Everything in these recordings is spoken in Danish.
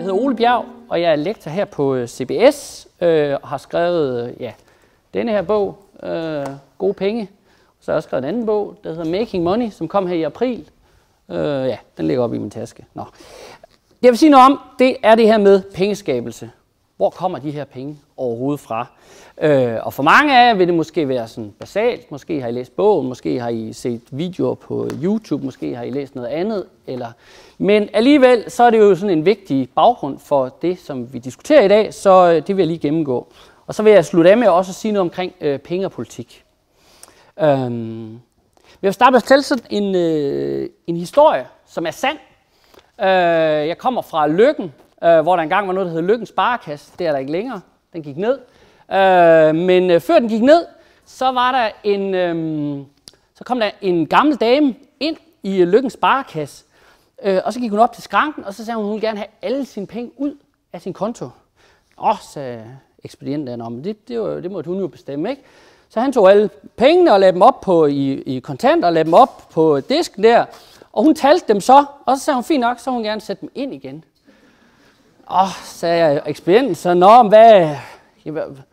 hedder Ole Bjerg, og jeg er lektor her på CBS og har skrevet denne her bog, Gode Penge. Så har jeg også skrevet en anden bog, der hedder Making Money, som kom her i april. Den ligger oppe i min taske. Nå. Det jeg vil sige noget om, det er det her med pengeskabelse. Hvor kommer de her penge overhovedet fra? Og for mange af jer vil det måske være sådan basalt. Måske har I læst bogen, måske har I set videoer på YouTube, måske har I læst noget andet. Men alligevel så er det jo sådan en vigtig baggrund for det, som vi diskuterer i dag, så det vil jeg lige gennemgå. Og så vil jeg slutte af med også at sige noget omkring penge og politik. Jeg vil starte med at fortælle sådan en historie, som er sand. Jeg kommer fra Løkken, hvor der engang var noget, der hed Løkken Sparekasse. Det er der ikke længere. Den gik ned. Men før den gik ned, så var der så kom der en gammel dame ind i Løkken Sparekasse. Og så gik hun op til skranken, og så sagde hun ville gerne have alle sine penge ud af sin konto. Sagde ekspedienten, men det måtte hun jo bestemme, ikke? Så han tog alle pengene og lagde dem op i kontanter og lagde dem op på disken der. Og hun talte dem så, og så sagde hun, fint nok, så hun gerne sætte dem ind igen. Sagde ekspedienten, så hvad?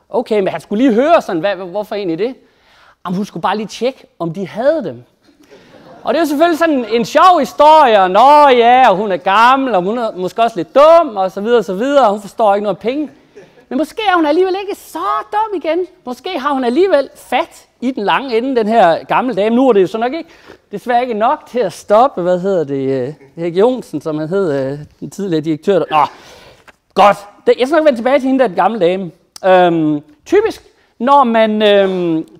Okay, men han skulle lige høre sådan, hvorfor egentlig det? Jamen, hun skulle bare lige tjekke, om de havde dem. Og det er jo selvfølgelig sådan en sjov historie, og hun er gammel, og hun er måske også lidt dum, og så videre, og hun forstår ikke noget af penge. Men måske er hun alligevel ikke så dum igen. Måske har hun alligevel fat i den lange ende, den her gamle dame. Nu er det jo så nok ikke, desværre ikke nok til at stoppe, Erik Jonsen, som han hed, den tidligere direktør. Godt. Jeg skal nok vende tilbage til hende, den gamle dame. Typisk, når man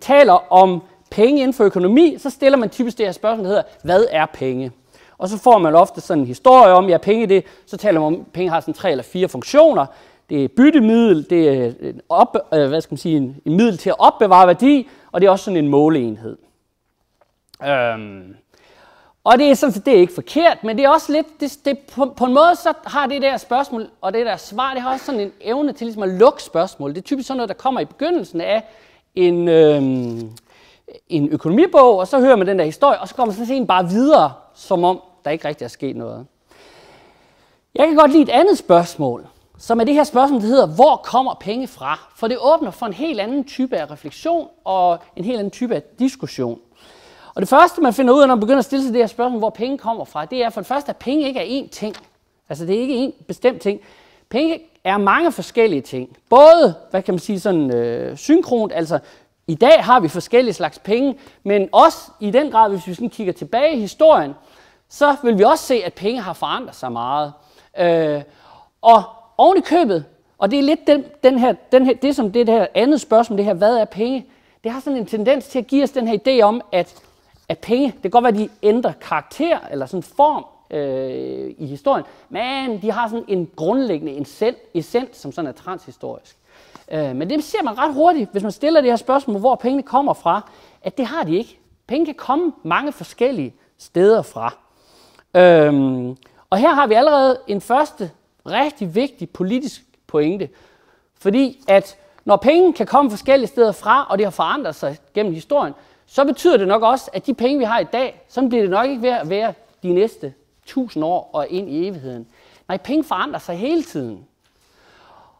taler om penge inden for økonomi, så stiller man typisk det her spørgsmål, der hedder, hvad er penge? Og så får man ofte sådan en historie om, penge så taler man om, at penge har sådan 3 eller 4 funktioner. Det er byttemiddel, det er en middel til at opbevare værdi, og det er også sådan en måleenhed. Og det er sådan set, det er ikke forkert, men det er også lidt, på en måde så har det der spørgsmål, og det der svar, det har også sådan en evne til ligesom at lukke spørgsmål. Det er typisk sådan noget, der kommer i begyndelsen af en økonomibog, og så hører man den der historie, og så kommer man sådan bare videre, som om der ikke rigtig er sket noget. Jeg kan godt lide et andet spørgsmål, som er det her spørgsmål, der hedder, hvor kommer penge fra? For det åbner for en helt anden type af refleksion og en helt anden type af diskussion. Og det første, man finder ud af, når man begynder at stille sig det her spørgsmål, hvor penge kommer fra, det er for det første, at penge ikke er én ting. Altså det er ikke én bestemt ting. Penge er mange forskellige ting. Både, synkront, altså i dag har vi forskellige slags penge, men også i den grad, hvis vi sådan kigger tilbage i historien, så vil vi også se, at penge har forandret sig meget. Og oven i købet, og det er lidt det her andet spørgsmål, det her, hvad er penge? Det har sådan en tendens til at give os den her idé om, at penge, det kan godt være, at de ændrer karakter eller sådan form i historien, men de har sådan en grundlæggende essens, som sådan er transhistorisk. Men det ser man ret hurtigt, hvis man stiller det her spørgsmål, hvor pengene kommer fra, at det har de ikke. Penge kan komme mange forskellige steder fra. Og her har vi allerede en første rigtig vigtig politisk pointe, fordi at når penge kan komme forskellige steder fra, og det har forandret sig gennem historien, så betyder det nok også, at de penge, vi har i dag, så bliver det nok ikke ved at være de næste 1000 år og ind i evigheden. Nej, penge forandrer sig hele tiden.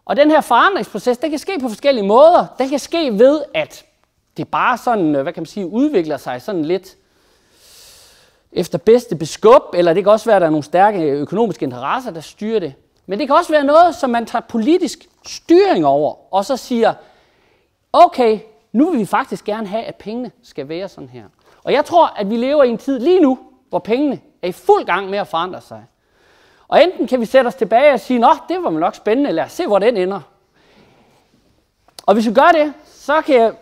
Og den her forandringsproces, den kan ske på forskellige måder. Den kan ske ved, at det bare sådan, udvikler sig sådan lidt efter bedste beskub, eller det kan også være, at der er nogle stærke økonomiske interesser, der styrer det. Men det kan også være noget, som man tager politisk styring over, og så siger, okay, nu vil vi faktisk gerne have, at pengene skal være sådan her. Og jeg tror, at vi lever i en tid lige nu, hvor pengene er i fuld gang med at forandre sig. Og enten kan vi sætte os tilbage og sige, det var nok spændende, lad os se, hvor den ender. Og hvis vi gør det, så kan jeg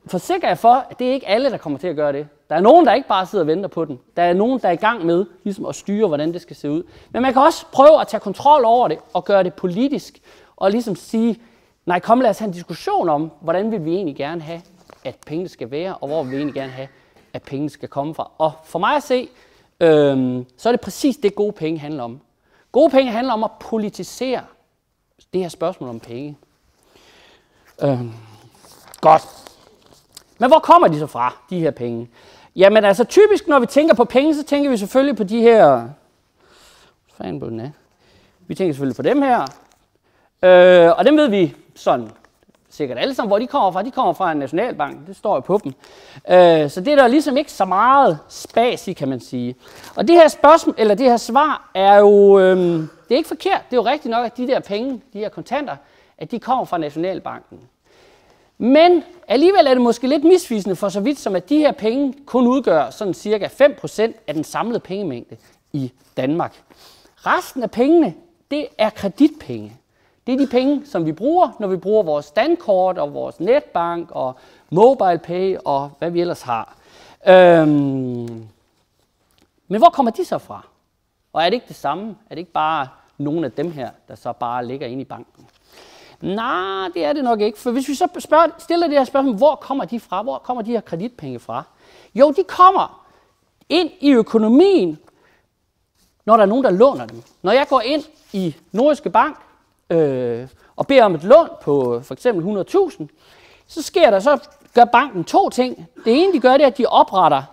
forsikre jer for, at det er ikke alle, der kommer til at gøre det. Der er nogen, der ikke bare sidder og venter på den. Der er nogen, der er i gang med ligesom at styre, hvordan det skal se ud. Men man kan også prøve at tage kontrol over det og gøre det politisk. Og ligesom sige, nej, lad os have en diskussion om, hvordan vil vi egentlig gerne have, at pengene skal være, og hvor vil vi egentlig gerne have, at pengene skal komme fra. Og for mig at se, så er det præcis det, gode penge handler om. Gode penge handler om at politisere det her spørgsmål om penge. Godt. Men hvor kommer de så fra, de her penge? Jamen altså typisk, når vi tænker på penge, så tænker vi selvfølgelig på de her Vi tænker selvfølgelig på dem her. Og dem ved vi sådan sikkert alle sammen, hvor de kommer fra. De kommer fra en nationalbank, det står jo på dem. Så det er der ligesom ikke så meget spas i, kan man sige. Og det her spørgsmål, eller det her svar, er jo, det er ikke forkert. Det er jo rigtigt nok, at de der penge, de her kontanter, at de kommer fra Nationalbanken. Men alligevel er det måske lidt misvisende for så vidt, som at de her penge kun udgør sådan cirka 5% af den samlede pengemængde i Danmark. Resten af pengene, det er kreditpenge. Det er de penge, som vi bruger, når vi bruger vores dankort og vores netbank og MobilePay og hvad vi ellers har. Men hvor kommer de så fra? Og er det ikke det samme? Er det ikke bare nogle af dem her, der så bare ligger inde i banken? Nej, det er det nok ikke. For hvis vi så stiller det her spørgsmål, hvor kommer de fra? Hvor kommer de her kreditpenge fra? Jo, de kommer ind i økonomien, når der er nogen, der låner dem. Når jeg går ind i Nordjyske Bank og beder om et lån på for eksempel 100.000, så gør banken to ting. Det ene, de gør, det er, at de opretter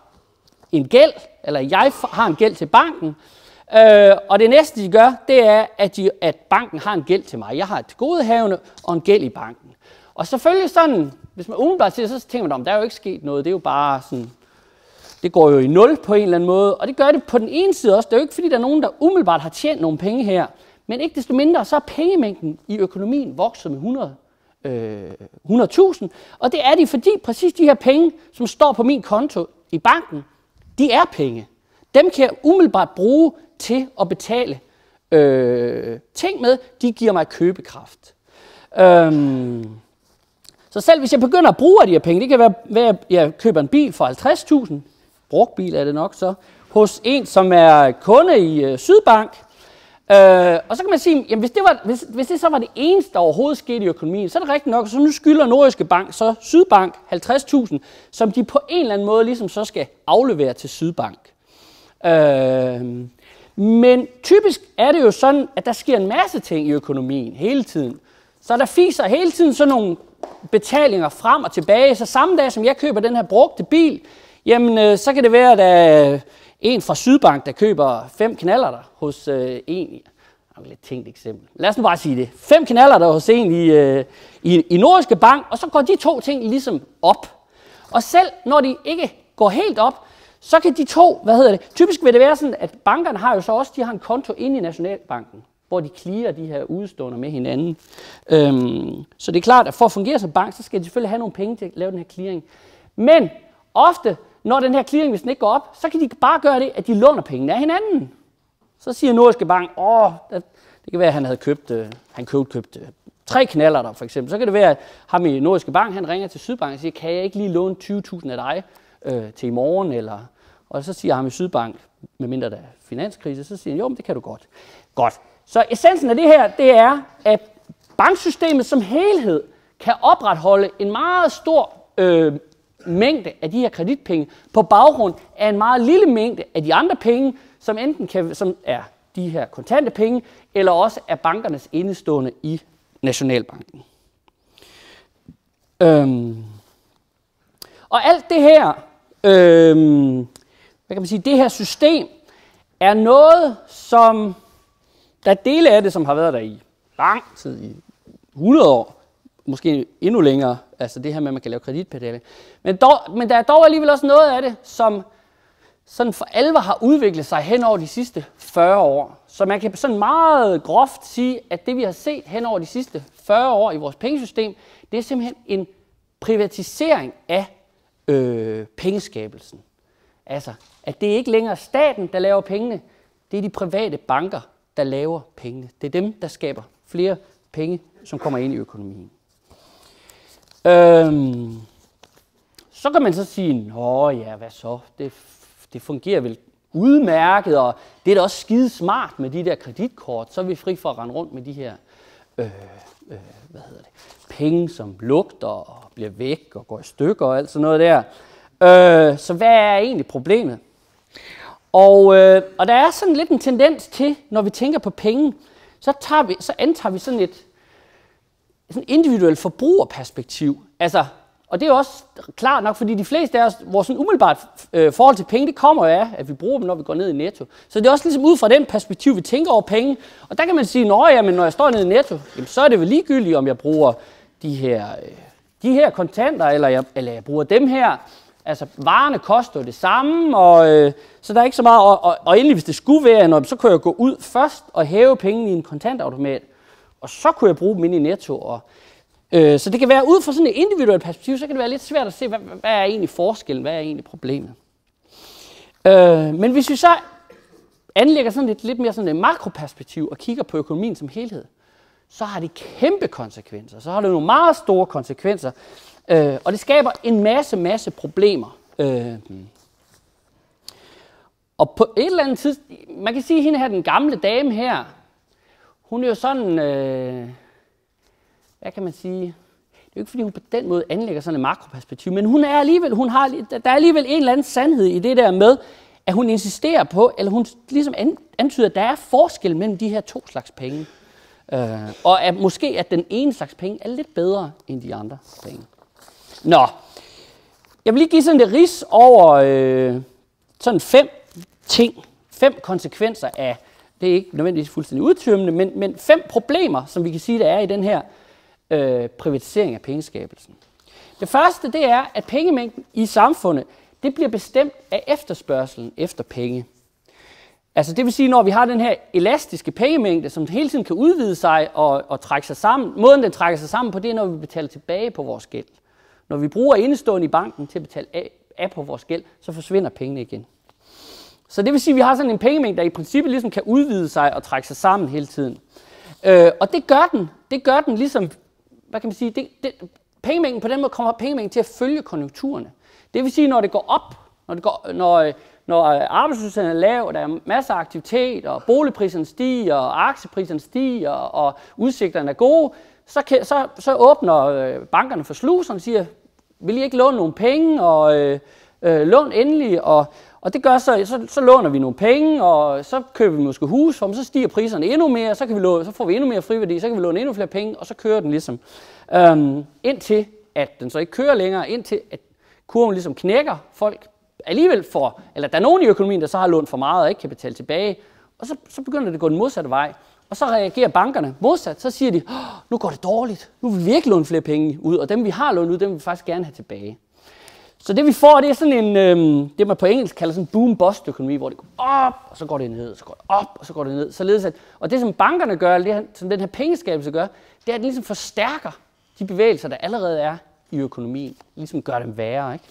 en gæld, eller jeg har en gæld til banken, og det næste, de gør, det er, at banken har en gæld til mig. Jeg har et tilgodehavende og en gæld i banken. Og selvfølgelig sådan, hvis man umiddelbart siger det, så tænker man, der er jo ikke sket noget. Det er jo bare sådan, det går jo i nul på en eller anden måde. Og det gør det på den ene side også. Det er jo ikke, fordi der er nogen, der umiddelbart har tjent nogle penge her. Men ikke desto mindre, så er pengemængden i økonomien vokset med 100.000. Og det er de, fordi præcis de her penge, som står på min konto i banken, de er penge. Dem kan jeg umiddelbart bruge til at betale ting med. De giver mig købekraft. Så selv hvis jeg begynder at bruge de her penge, det kan være, at jeg køber en bil for 50.000, brugt bil er det nok så, hos en, som er kunde i Sydbank. Og så kan man sige, jamen hvis det så var det eneste, der overhovedet skete i økonomien, så er det rigtigt nok, så nu skylder Nordjyske Bank, så Sydbank 50.000, som de på en eller anden måde ligesom så skal aflevere til Sydbank. Men typisk er det jo sådan, at der sker en masse ting i økonomien hele tiden. Så der fiser hele tiden sådan nogle betalinger frem og tilbage. Så samme dag, som jeg køber den her brugte bil, jamen så kan det være, at der er en fra Sydbank, der køber 5 knallerter hos en. Det er et lidt tænkt eksempel. Lad os nu bare sige det. 5 knallerter hos en i Nordjyske Bank, og så går de to ting ligesom op. Og selv når de ikke går helt op, så kan de to, typisk vil det være sådan, at bankerne har jo så også, de har en konto inde i Nationalbanken, hvor de clearer de her udeståender med hinanden. Så det er klart, at for at fungere som bank, så skal de selvfølgelig have nogle penge til at lave den her clearing. Men ofte, når den her clearing, hvis den ikke går op, så kan de bare gøre det, at de låner pengene af hinanden. Så siger Nordjyske Bank, det kan være, at han havde købt 3 knallerter for eksempel. Så kan det være, at ham i Nordjyske Bank, han ringer til Sydbank og siger, kan jeg ikke lige låne 20.000 af dig til i morgen? Og så siger ham i Sydbank, medmindre der er finanskrise, så siger han, jo, men det kan du godt. Godt. Så essensen af det her, det er, at banksystemet som helhed kan opretholde en meget stor mængde af de her kreditpenge på baggrund af en meget lille mængde af de andre penge, som enten som er de her kontante penge, eller også er bankernes indestående i Nationalbanken. Og alt det her, hvad kan man sige, det her system er noget, som der er dele af det, som har været der i lang tid, i 100 år, måske endnu længere, altså det her med, at man kan lave kreditbetaling. Men der er dog alligevel også noget af det, som sådan for alvor har udviklet sig hen over de sidste 40 år. Så man kan sådan meget groft sige, at det vi har set hen over de sidste 40 år i vores pengesystem, det er simpelthen en privatisering af pengeskabelsen. Altså, at det ikke længere er staten, der laver pengene, det er de private banker, der laver pengene. Det er dem, der skaber flere penge, som kommer ind i økonomien. Så kan man så sige, hvad så? Det fungerer vel udmærket, og det er da også skide smart med de der kreditkort. Så er vi fri for at rende rundt med de her penge, som lugter og bliver væk og går i stykker og alt sådan noget der. Så hvad er egentlig problemet? Og der er sådan lidt en tendens til, når vi tænker på penge, så antager vi sådan et individuelt forbrugerperspektiv. Altså, Og det er jo også klart nok, fordi de fleste af os, vores sådan umiddelbart forhold til penge, det kommer jo af, at vi bruger dem, når vi går ned i Netto. Så det er også ligesom ud fra den perspektiv, vi tænker over penge. Og der kan man sige, men når jeg står nede i Netto, jamen, så er det vel ligegyldigt, om jeg bruger de her kontanter, eller jeg bruger dem her. Altså, varerne koster det samme, så der er ikke så meget. Og endelig, hvis det skulle være, så kunne jeg gå ud først og hæve pengene i en kontantautomat, og så kunne jeg bruge dem inde i Netto. Så det kan være, ud fra sådan et individuelt perspektiv, så kan det være lidt svært at se, hvad er egentlig forskellen, hvad er egentlig problemet. Men hvis vi så anlægger sådan lidt mere sådan et makroperspektiv og kigger på økonomien som helhed, så har det kæmpe konsekvenser. Så har det nogle meget store konsekvenser, og det skaber en masse problemer. Og på et eller andet tidspunkt, man kan sige, at hende her, den gamle dame her, hun er jo sådan, hvad kan man sige, det er jo ikke fordi hun på den måde anlægger sådan et makroperspektiv, men der er alligevel en eller anden sandhed i det der med, at hun insisterer på, eller hun ligesom antyder, at der er forskel mellem de her to slags penge. Og måske at den ene slags penge er lidt bedre end de andre penge. Nå, jeg vil lige give sådan et rids over sådan 5 konsekvenser af, det er ikke nødvendigvis fuldstændig udtømmende, men 5 problemer, som vi kan sige, der er i den her privatisering af pengeskabelsen. Det første, det er, at pengemængden i samfundet, det bliver bestemt af efterspørgselen efter penge. Altså det vil sige, når vi har den her elastiske pengemængde, som hele tiden kan udvide sig og trække sig sammen. Måden, den trækker sig sammen på, det er, når vi betaler tilbage på vores gæld. Når vi bruger indestående i banken til at betale af på vores gæld, så forsvinder pengene igen. Så det vil sige, at vi har sådan en pengemængde, der i princippet ligesom kan udvide sig og trække sig sammen hele tiden. Og det gør den ligesom, hvad kan man sige, pengemængden på den måde kommer pengemængden til at følge konjunkturerne. Det vil sige, når det går op, når arbejdsløsheden er lav, og der er masser af aktivitet, og boligpriserne stiger, og aktiepriserne stiger, og udsigterne er gode, så åbner bankerne for sluserne og siger, vil I ikke låne nogle penge, og lån endelig, og det gør så låner vi nogle penge, og så køber vi måske hus, og så stiger priserne endnu mere, så får vi endnu mere friværdi, så kan vi låne endnu flere penge, og så kører den ligesom. Indtil at den så ikke kører længere, indtil at kurven ligesom knækker, folk alligevel får, eller der er nogen i økonomien, der så har lånt for meget og ikke kan betale tilbage, og så begynder det at gå den modsatte vej. Og så reagerer bankerne modsat, så siger de, nu går det dårligt, nu vil vi ikke låne flere penge ud, og dem vi har lånt ud, dem vil vi faktisk gerne have tilbage. Så det vi får, det er sådan en, det man på engelsk kalder sådan en boom-bust økonomi, hvor det går op, og så går det ned, så går det op, og så går det ned. Således at, og det som bankerne gør, det som den her pengeskabelse gør, det er, at det ligesom forstærker de bevægelser, der allerede er i økonomien. Ligesom gør dem værre, ikke?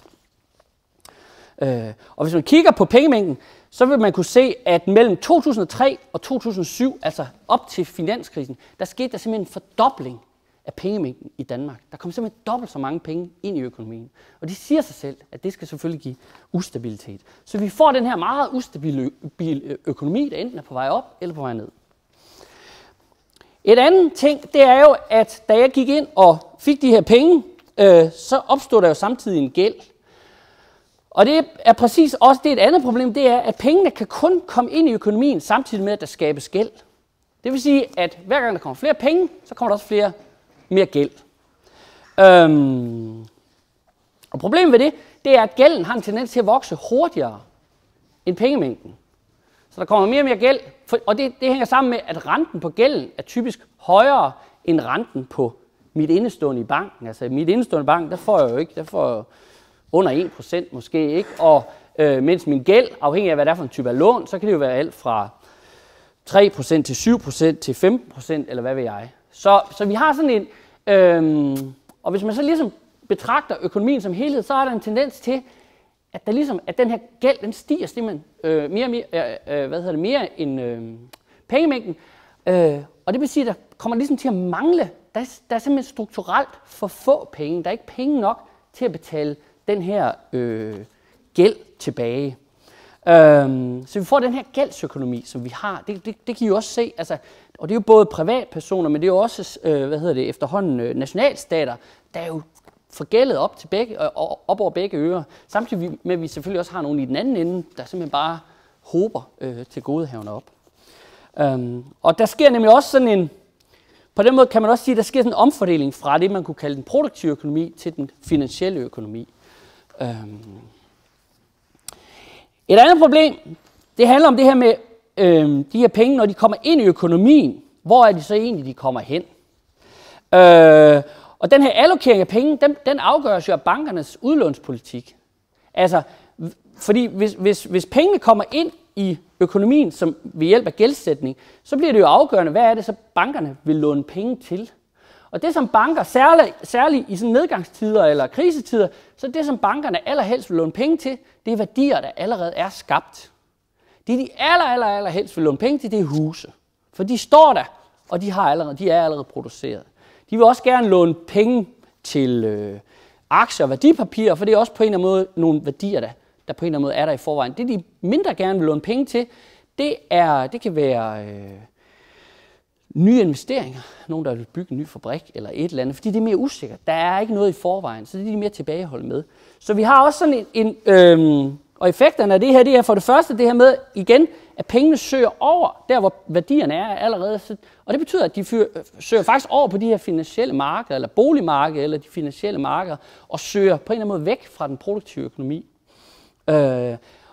Og hvis man kigger på pengemængden, så vil man kunne se, at mellem 2003 og 2007, altså op til finanskrisen, der skete der simpelthen en fordobling af pengemængden i Danmark. Der kom simpelthen dobbelt så mange penge ind i økonomien. Og det siger sig selv, at det skal selvfølgelig give ustabilitet. Så vi får den her meget ustabile økonomi, der enten er på vej op eller på vej ned. Et andet ting, det er jo, at da jeg gik ind og fik de her penge, så opstod der jo samtidig en gæld. Og det er præcis også det et andet problem, det er, at pengene kan kun komme ind i økonomien samtidig med, at der skabes gæld. Det vil sige, at hver gang der kommer flere penge, så kommer der også mere gæld. Og problemet ved det er, at gælden har en tendens til at vokse hurtigere end pengemængden. Så der kommer mere og mere gæld, og det hænger sammen med, at renten på gælden er typisk højere end renten på mit indestående i banken. Altså mit indestående i banken, der får jeg jo ikke, der får jeg under 1% måske ikke, og mens min gæld, afhængig af hvad det er for en type af lån, så kan det jo være alt fra 3% til 7% til 15%, eller hvad ved jeg. Så vi har sådan en, og hvis man så ligesom betragter økonomien som helhed, så er der en tendens til, at der ligesom, at den her gæld, den stiger simpelthen mere end pengemængden, og det vil sige, at der kommer ligesom til at mangle, der er simpelthen strukturelt for få penge, der er ikke penge nok til at betale den her gæld tilbage. Så vi får den her gældsøkonomi, som vi har. Det kan I jo også se, altså, og det er jo både privatpersoner, men det er jo også efterhånden nationalstater, der er jo forgældet op over begge ører. Samtidig med, at vi selvfølgelig også har nogen i den anden ende, der simpelthen bare hober til godehaverne op. Og der sker nemlig også sådan en, på den måde kan man også sige, at der sker sådan en omfordeling fra det, man kunne kalde den produktive økonomi til den finansielle økonomi. Et andet problem, det handler om det her med de her penge, når de kommer ind i økonomien. Hvor er de så egentlig, de kommer hen? Og den her allokering af penge, den afgøres jo af bankernes udlånspolitik. Altså, fordi hvis pengene kommer ind i økonomien som ved hjælp af gældsætning, så bliver det jo afgørende, hvad er det så bankerne vil låne penge til. Og det som banker, særligt i sådan nedgangstider eller krisetider, så det som bankerne allerhelst vil låne penge til, det er værdier, der allerede er skabt. Det de allerhelst vil låne penge til, det er huse. For de står der, og de er allerede produceret. De vil også gerne låne penge til aktier og værdipapirer, for det er også på en eller anden måde nogle værdier, der på en eller anden måde er der i forvejen. Det de mindre gerne vil låne penge til, det kan være nye investeringer. Nogen, der vil bygge en ny fabrik eller et eller andet, fordi det er mere usikkert. Der er ikke noget i forvejen, så det er de mere tilbageholdt med. Så vi har også sådan og effekterne af det her, det er for det første det her med, igen, at pengene søger over, der hvor værdierne er allerede. Og det betyder, at de søger faktisk over på de her finansielle markeder, eller boligmarkeder, eller de finansielle markeder, og søger på en eller anden måde væk fra den produktive økonomi.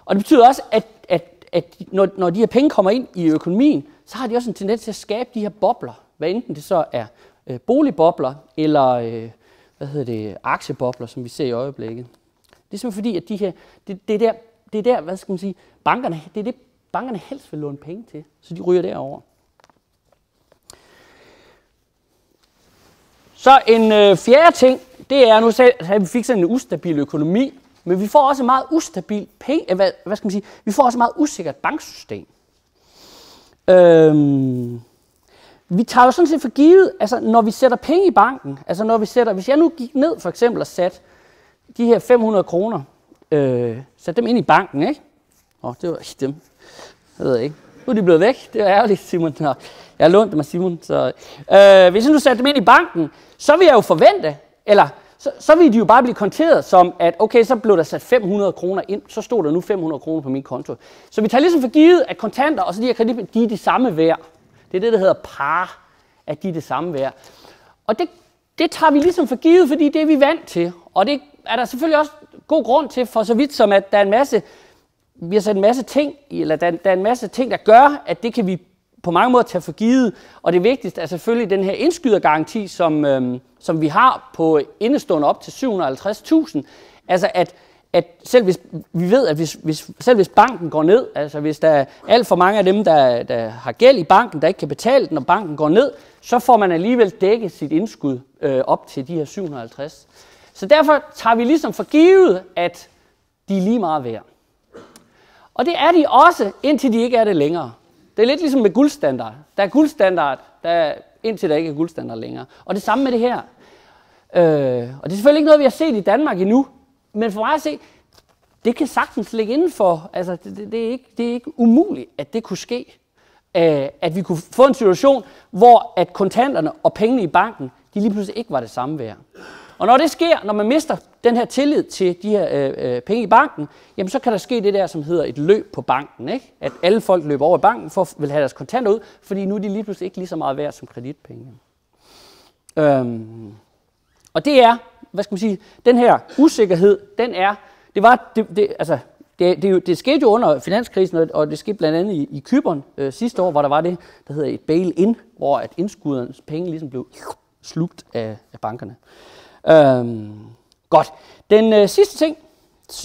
Og det betyder også, at når de her penge kommer ind i økonomien, så har de også en tendens til at skabe de her bobler, hvad enten det så er boligbobler, eller aktiebobler, som vi ser i øjeblikket. Det er simpelthen fordi, at de her, det er der, hvad skal man sige, bankerne, det er det, bankerne helst vil låne penge til, så de ryger derover. Så en fjerde ting, det er, nu at vi fik sådan en ustabil økonomi, men vi får også et meget ustabil vi får også et meget usikkert banksystem. Vi tager jo sådan set for givet, altså når vi sætter penge i banken, altså hvis jeg nu gik ned for eksempel og satte de her 500 kroner, satte dem ind i banken, ikke? Det var ikke dem. Jeg ved ikke. Nu er de blevet væk. Det er ærgerligt, Simon. Jeg har lånt dem af Simon. Så, hvis jeg nu satte dem ind i banken, så vil jeg jo forvente, eller så vil de jo bare blive konteret som, at okay, så blev der sat 500 kroner ind, så stod der nu 500 kroner på min konto. Så vi tager ligesom for givet, at kontanter og så de her kredit, de er det samme værd. Det er det, der hedder par, at de er det samme værd. Og det tager vi ligesom for givet, fordi det er vi vant til. Og det er der selvfølgelig også god grund til, for så vidt som at der er en masse, vi har sat en masse ting, eller der er en masse ting, der gør, at det kan vi på mange måder tage for givet. Og det vigtigste er selvfølgelig den her indskydergaranti, som vi har på indestående op til 750.000. Altså at selv hvis vi ved, at selv hvis banken går ned, altså hvis der er alt for mange af dem, der har gæld i banken, der ikke kan betale den, når banken går ned, så får man alligevel dækket sit indskud op til de her 750. Så derfor tager vi ligesom for givet, at de er lige meget værd. Og det er de også, indtil de ikke er det længere. Det er lidt ligesom med guldstandard. Der er guldstandard, indtil der ikke er guldstandard længere. Og det samme med det her. Og det er selvfølgelig ikke noget, vi har set i Danmark endnu. Men for mig at se, det kan sagtens ligge indenfor. Altså, det er ikke umuligt, at det kunne ske. At vi kunne få en situation, hvor at kontanterne og pengene i banken, de lige pludselig ikke var det samme værd. Og når det sker, når man mister den her tillid til de her penge i banken, jamen så kan der ske det der, som hedder et løb på banken. Ikke? At alle folk løber over i banken for at vil have deres kontanter ud, fordi nu er de lige pludselig ikke lige så meget værd som kreditpenge. Og det er, hvad skal man sige, den her usikkerhed, det skete jo under finanskrisen, og det skete blandt andet i Cypern sidste år, hvor der var det, der hedder et bail-in, hvor at indskudernes penge ligesom blev slugt af bankerne. Godt. Den sidste ting,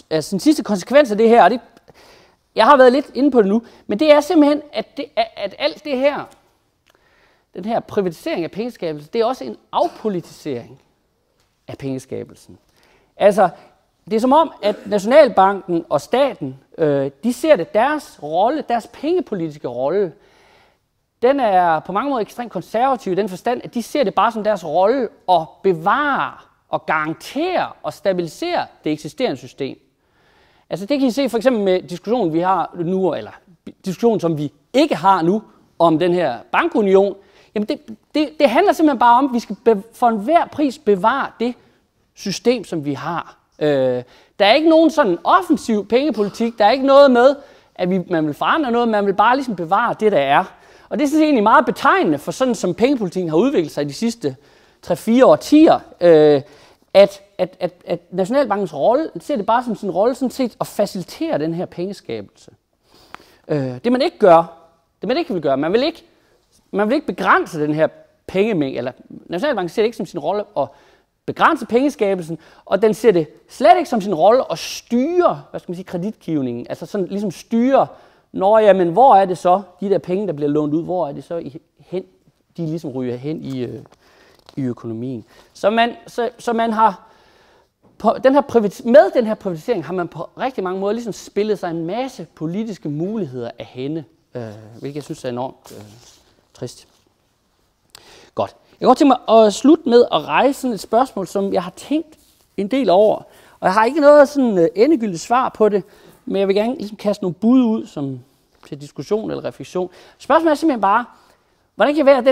altså den sidste konsekvens af det her, og jeg har været lidt inde på det nu, men det er simpelthen, at alt det her, den her privatisering af pengeskabelsen, det er også en afpolitisering af pengeskabelsen. Altså, det er som om, at Nationalbanken og staten, de ser det deres rolle, deres pengepolitiske rolle, den er på mange måder ekstremt konservativ i den forstand, at de ser det bare som deres rolle at bevare og garantere og stabilisere det eksisterende system. Altså det kan I se for eksempel med diskussionen, vi har nu, eller diskussionen, som vi ikke har nu, om den her bankunion. Jamen det handler simpelthen bare om, at vi skal for enhver pris bevare det system, som vi har. Der er ikke nogen sådan offensiv pengepolitik, der er ikke noget med, at man vil forandre noget, man vil bare ligesom bevare det, der er. Og det er sådan egentlig meget betegnende for sådan, som pengepolitikken har udviklet sig de sidste 3-4 årtier, at Nationalbankens rolle, ser det bare som sin rolle sådan set at facilitere den her pengeskabelse. Det man ikke vil gøre, man vil ikke begrænse den her pengemængde, eller Nationalbanken ser det ikke som sin rolle at begrænse pengeskabelsen, og den ser det slet ikke som sin rolle at styre, kreditgivningen, altså sådan ligesom styre, hvor er det så, de der penge, der bliver lånt ud, hvor er det så de ligesom ryger hen i økonomien. Så man har med den her privatisering har man på rigtig mange måder ligesom spillet sig en masse politiske muligheder af hende, hvilket jeg synes er enormt trist. Godt. Jeg kan godt tænke mig at slutte med at rejse sådan et spørgsmål, som jeg har tænkt en del over. Og jeg har ikke noget sådan endegyldigt svar på det, men jeg vil gerne ligesom kaste nogle bud ud som til diskussion eller refleksion. Spørgsmålet er simpelthen bare, hvordan kan det være, at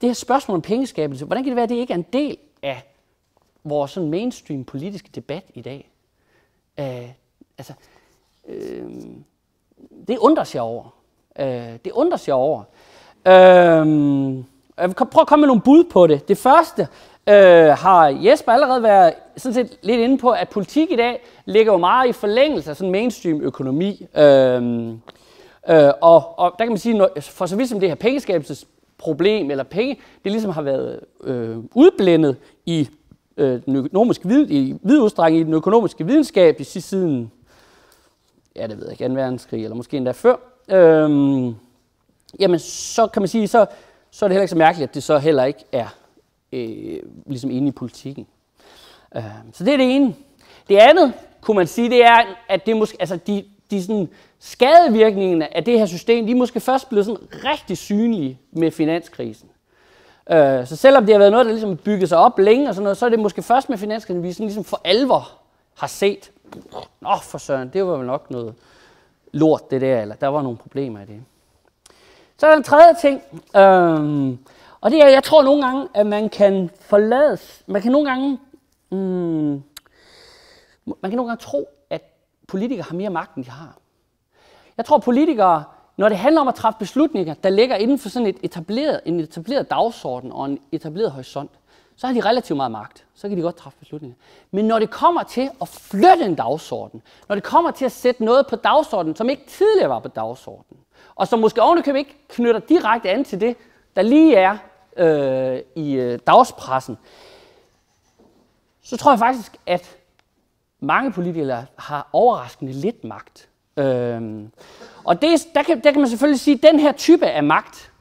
det her spørgsmål om pengeskabelse, hvordan kan det være, at det ikke er en del af vores sådan mainstream politiske debat i dag? Det undres jeg over. Jeg vil prøve at komme med nogle bud på det. Det første har Jesper allerede været sådan set lidt inde på, at politik i dag ligger jo meget i forlængelse af sådan mainstream økonomi. Og der kan man sige, for så vidt som det her pengeskabelsesproblem eller penge, det ligesom har været udblændet i den økonomiske i vid udstrækning i den økonomiske videnskab i siden, ja det ved jeg ikke, 2. verdenskrig eller måske endda før. Jamen så kan man sige, så er det heller ikke så mærkeligt, at det så heller ikke er ligesom inde i politikken. Så det er det ene. Det andet, kunne man sige, det er, at det måske, altså de sådan skadevirkningerne af det her system, de er måske først blevet sådan rigtig synlige med finanskrisen. Så selvom det har været noget, der ligesom bygget sig op længe og sådan noget, så er det måske først med finanskrisen, vi sådan ligesom for alvor har set, for søren, det var vel nok noget lort det der, eller der var nogle problemer i det. Så er der en tredje ting, og det er, jeg tror nogle gange, at man kan nogle gange tro, at politikere har mere magt, end de har. Jeg tror, politikere, når det handler om at træffe beslutninger, der ligger inden for sådan en etableret dagsorden og en etableret horisont, så har de relativt meget magt. Så kan de godt træffe beslutninger. Men når det kommer til at flytte en dagsorden, når det kommer til at sætte noget på dagsordenen, som ikke tidligere var på dagsordenen, og som måske ovenikøbet ikke knytter direkte an til det, der lige er i dagspressen, så tror jeg faktisk, at mange politikere har overraskende lidt magt. Og der kan man selvfølgelig sige, at den her type af magt,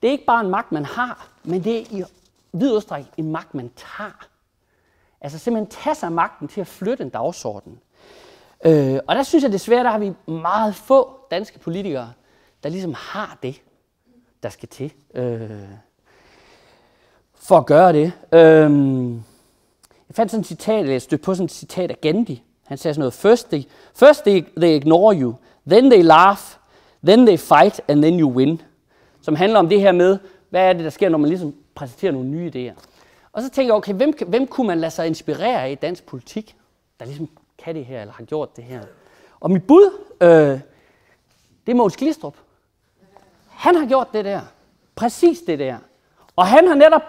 det er ikke bare en magt, man har, men det er i vid udstrækning en magt, man tager. Altså simpelthen tage sig magten til at flytte en dagsorden. Og der synes jeg desværre, der har vi meget få danske politikere, der ligesom har det, der skal til for at gøre det. Jeg fandt sådan et citat, jeg stødte på sådan et citat af Gandhi. Han sagde sådan noget, first they ignore you, then they laugh, then they fight, and then you win. Som handler om det her med, hvad er det, der sker, når man ligesom præsenterer nogle nye idéer. Og så tænker jeg, okay, hvem kunne man lade sig inspirere af i dansk politik, der ligesom kan det her, eller har gjort det her? Og mit bud, det er Mogens Glistrup. Han har gjort det der. Præcis det der. Og han har netop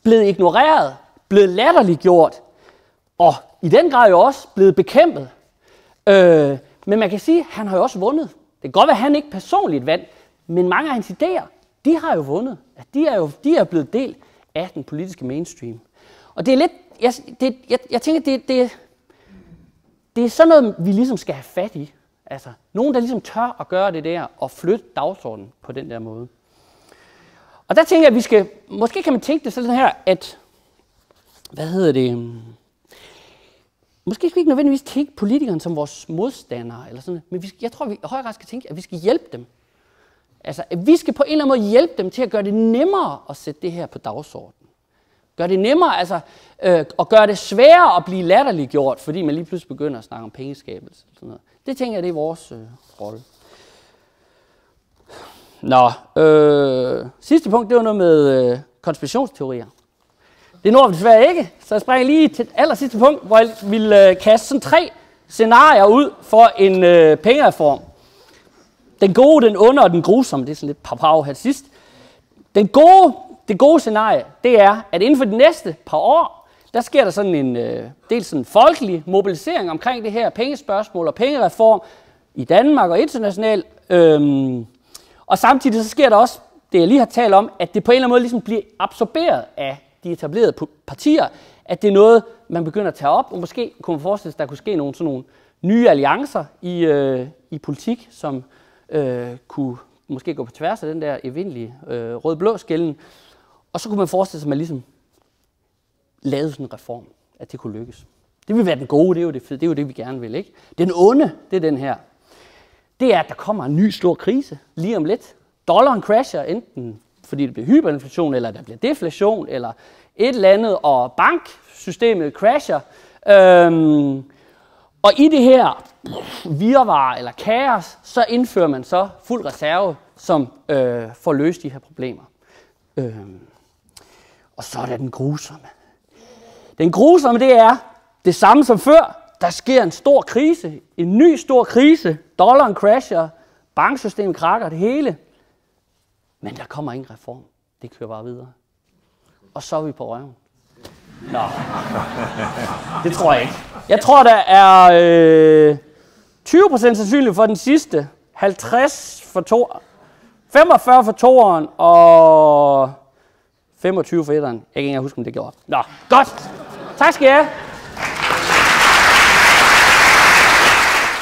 blevet ignoreret, blevet latterliggjort, og i den grad jo også blevet bekæmpet. Men man kan sige, at han har jo også vundet. Det kan godt være, at han ikke personligt vandt, men mange af hans idéer, de har jo vundet. De er blevet del af den politiske mainstream. Og det er lidt, jeg tænker, det er sådan noget, vi ligesom skal have fat i. Altså, nogen, der ligesom tør at gøre det der, og flytte dagsordenen på den der måde. Og der tænker jeg, at måske kan man tænke det sådan her, at, måske skal vi ikke nødvendigvis tænke politikerne som vores modstandere, eller sådan, men jeg tror, vi i høj grad skal tænke, at vi skal hjælpe dem. Altså, at vi skal på en eller anden måde hjælpe dem til at gøre det nemmere at sætte det her på dagsordenen. Gør det nemmere, og gøre det sværere at blive latterliggjort, fordi man lige pludselig begynder at snakke om pengeskabelse. Sådan noget. Det tænker jeg, det er vores rolle. Sidste punkt, det var noget med konspirationsteorier. Det når vi desværre ikke, så jeg springer lige til det aller sidste punkt, hvor jeg vil kaste sådan 3 scenarier ud for en pengereform. Den gode, den onde og den grusomme, det er sådan lidt pav her sidst. Det gode scenarie, det er, at inden for de næste par år, der sker der sådan en dels sådan folkelig mobilisering omkring det her pengespørgsmål og pengereform i Danmark og internationalt. Og samtidig så sker der også det, jeg lige har talt om, at det på en eller anden måde ligesom bliver absorberet af de etablerede partier, at det er noget, man begynder at tage op, og måske kunne man forestille sig, at der kunne ske sådan nogle nye alliancer i politik, som kunne måske gå på tværs af den der evindelige rød-blå skelnen. Og så kunne man forestille sig, at man ligesom lavede sådan en reform, at det kunne lykkes. Det vil være den gode, det er jo det fede, det er jo det, vi gerne vil, ikke? Den onde, det er den her. Det er, at der kommer en ny stor krise lige om lidt. Dollaren crasher, enten fordi det bliver hyperinflation, eller der bliver deflation, eller et eller andet, og banksystemet crasher. Og i det her virvar eller kaos, så indfører man så fuld reserve, som får løst de her problemer. Og så er der den grusomme. Den grusomme, det er det samme som før. Der sker en stor krise, en ny stor krise. Dollaren crasher, banksystemet krakker, det hele. Men der kommer ingen reform. Det kører bare videre. Og så er vi på røven. Nå, det tror jeg ikke. Jeg tror, der er 20% sandsynligt for den sidste, 50 for to, 45 for toeren og 25 for etteren. Jeg kan ikke huske, om det gjorde. Nå, godt. Tak skal I have.